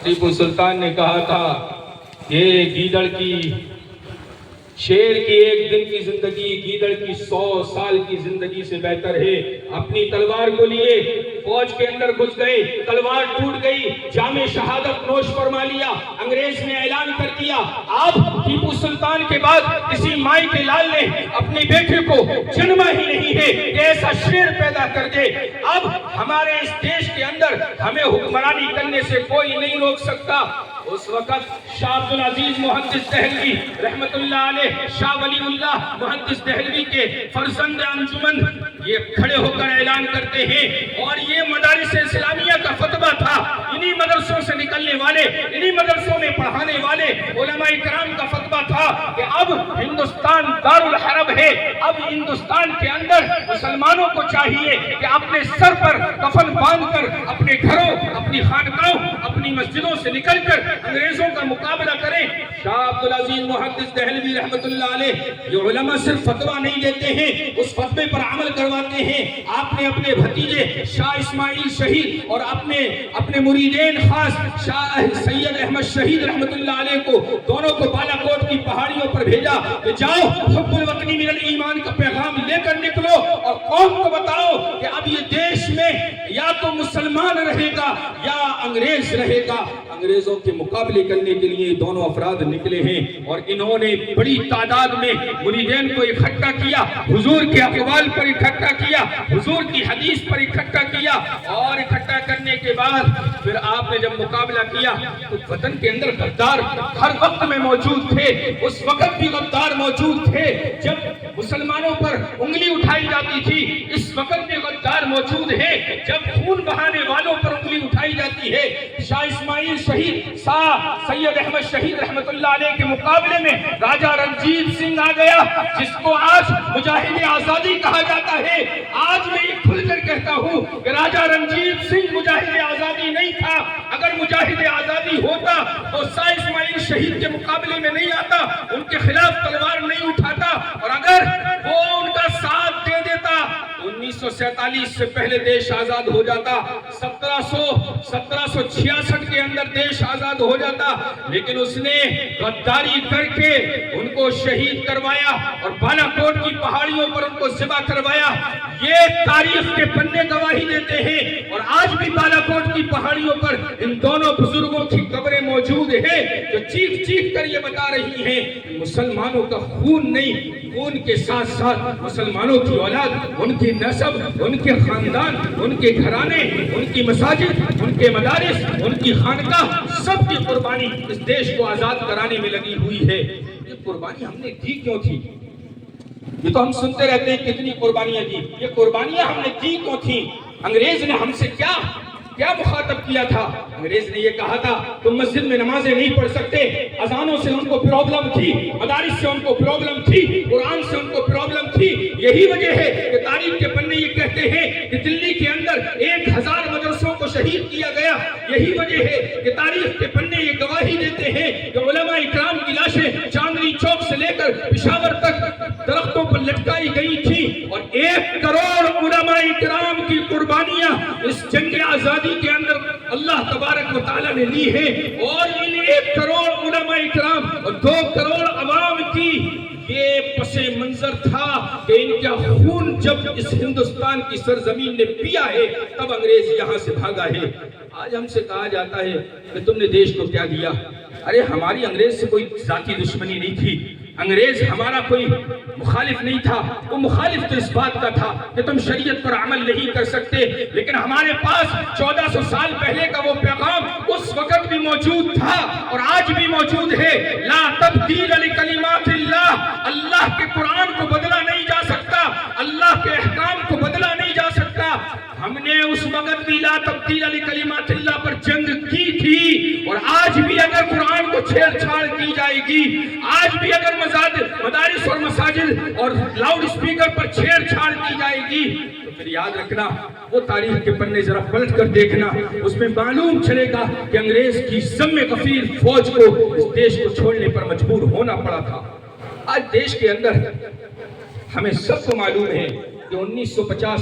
ٹیپو سلطان نے کہا تھا کہ گیدڑ کی شیر کی ایک دن کی زندگی گیدڑ کی 100 سال کی زندگی سے بہتر ہے۔ اپنی تلوار کو لیے فوج کے اندر گھس گئے، تلوار ٹوٹ گئی، جام شہادت نوش فرما لیا۔ انگریز نے اعلان کر دیا اب ٹیپو سلطان کے بعد کسی مائی کے لال نے اپنے بیٹے کو جنما ہی نہیں ہے کہ ایسا شیر پیدا کر دے۔ اب ہمارے اس دیش کے اندر ہمیں حکمرانی کرنے سے کوئی نہیں روک سکتا۔ اس وقت شاہ عبدالعزیز محدث دہلوی رحمت اللہ علیہ، شاہ ولی اللہ محدث دہلوی کے فرزند انجمن یہ کھڑے ہو کر اعلان کرتے ہیں، اور یہ مدارس اسلامیہ کا فتویٰ تھا، انہی مدرسوں سے نکلنے والے، انہی مدرسوں میں پڑھانے والے علماء کرام کا فتویٰ تھا کہ اب ہندوستان دارالحرب ہے۔ اب ہندوستان کے اندر مسلمانوں کو چاہیے کہ اپنے سر پر کفن باندھ کر اپنے گھروں، اپنی خانقاہوں، اپنی مسجدوں سے نکل کر انگریزوں کا مقابلہ کریں۔ شاہ عبدالعزیز محدث دہلوی رحمت اللہ علیہ یہ علماء صرف فتویٰ نہیں دیتے ہیں، اس فتوے پر عمل کرواتے ہیں۔ آپ نے اپنے بھتیجے شاہ اسماعیل شہید اور اپنے مریدین خاص شاہ سید احمد شہید رحمت اللہ علیہ کو دونوں کو بالا کوٹ کی پہاڑیوں پر بھیجا کہ جاؤ حب الوطنی من الایمان کا پیغام لے کر نکلو اور قوم کو بتاؤ کہ اب یہ دیش میں یا تو مسلمان رہے گا یا انگریز رہے گا۔ انگریزوں کے مقابلے کرنے کے لیے دونوں افراد نکلے ہیں، اور انہوں نے بڑی تعداد میں مریدین کو اکٹھا کیا، حضور کے اقوال پر اکٹھا کیا، حضور کی حدیث پر اکٹھا کیا، اور اکٹھا کرنے کے بعد پھر آپ نے جب مقابلہ کیا تو وطن کے اندر غدار ہر وقت میں موجود تھے۔ اس وقت بھی غدار موجود تھے جب مسلمانوں پر انگلی اٹھائی جاتی تھی، اس وقت بھی غدار موجود ہے جب خون بہانے والوں پر انگلی اٹھائی جاتی ہے۔ شاہ اسماعیل شہید، شاہ سید احمد شہید رحمت اللہ علیہ کے مقابلے میں راجہ رنجیت سنگھ آ گیا، جس کو آج مجاہد آزادی کہا جاتا ہے۔ آج میں یہ کھل کر کہتا ہوں کہ راجہ رنجیت سنگھ مجاہد آزادی نہیں تھا۔ اگر مجاہد آزادی ہوتا تو شاہ اسماعیل شہید کے مقابلے میں نہیں آتا، ان کے خلاف تلوار نہیں اٹھاتا، اور اگر وہ ان کا ساتھ دے دیتا 1947 سے پہلے دیش آزاد ہو جاتا، 1766 کے اندر دیش آزاد ہو جاتا۔ لیکن اس نے غداری کر کے ان کو شہید کروایا اور بالا کوٹ کی پہاڑیوں پر ان کو ذبح کروایا۔ یہ تاریخ کے پنے گواہی دیتے ہیں، اور آج بھی بالا کوٹ کی پہاڑیوں پر ان دونوں بزرگوں کی قبریں موجود ہیں جو چیخ چیخ کر یہ بتا رہی ہیں کہ مسلمانوں کا خون نہیں، خون کے ساتھ ساتھ مسلمانوں کی اولاد، ان کی نسب، ان کے خاندان، ان کے گھرانے، ان کی مساجد، ان کے مدارس، ان کی خانقاہ، سب کی قربانی اس دیش کو آزاد کرانے میں لگی ہوئی ہے۔ یہ قربانی ہم نے دی کیوں تھی؟ یہ تو ہم سنتے رہتے ہیں کتنی قربانیاں دی، یہ قربانیاں ہم نے دی کیوں تھی؟ انگریز نے ہم سے کیا مخاطب کیا تھا؟ انگریز نے یہ کہا تھا تم مسجد میں نمازیں نہیں پڑھ سکتے۔ اذانوں سے ان کو پرابلم تھی، مدارس سے ان کو پرابلم تھی، قرآن سے ان کو پرابلم تھی۔ یہی وجہ ہے کہ تاریخ کے پنے یہ کہتے ہیں کہ دلی کے اندر 1000 مدرسوں کو شہید کیا گیا۔ یہی وجہ ہے کہ تاریخ کے پنے یہ گواہی دیتے ہیں کہ علماء اکرام کی لاشیں چاندنی چوک سے لے کر پشاور تک درختوں پر لٹکائی گئی تھی، اور 1 کروڑ علماء اکرام کی قربانیاں اس جنگ آزادی کے اندر اللہ تبارک و تعالیٰ نے لی ہے۔ اور ان 1 کروڑ علماء اکرام اور 2 کروڑ عوام کی یہ پس منظر تھا کہ ان کا خون جب اس ہندوستان کی سرزمین نے پیا ہے تب انگریز یہاں سے بھاگا ہے۔ آج ہم سے کہا جاتا ہے کہ تم نے دیش کو کیا دیا؟ ارے ہماری انگریز سے کوئی ذاتی دشمنی نہیں تھی، انگریز ہمارا کوئی مخالف نہیں تھا۔ وہ مخالف تو اس بات کا تھا کہ تم شریعت پر عمل نہیں کر سکتے، لیکن ہمارے پاس 1400 سال پہلے کا وہ پیغام اس وقت بھی موجود تھا اور آج بھی موجود ہے۔ لا تبدیل لکلمات اللہ، اللہ کے قرآن کو بدلا نہیں جا سکتا، اللہ کے احکام کو بدلا نہیں جا سکتا۔ ہم نے اس وقت بھی لا تبدیل لکلمات اللہ پر جنگ کی تھی، اور آج بھی اگر قرآن کو چھیڑ چھاڑ کی جائے گی، آج بھی اگر مدارس اور مساجد اور لاؤڈ اسپیکر پر چھیڑ چھاڑ کی جائے گی تو پھر یاد رکھنا وہ تاریخ کے پنے ذرا پلٹ کر دیکھنا، اس میں معلوم چلے گا کہ انگریز کی ضم غفیر فوج کو اس دیش کو چھوڑنے پر مجبور ہونا پڑا تھا۔ آج دیش کے اندر ہمیں سب کو معلوم ہے کہ 1950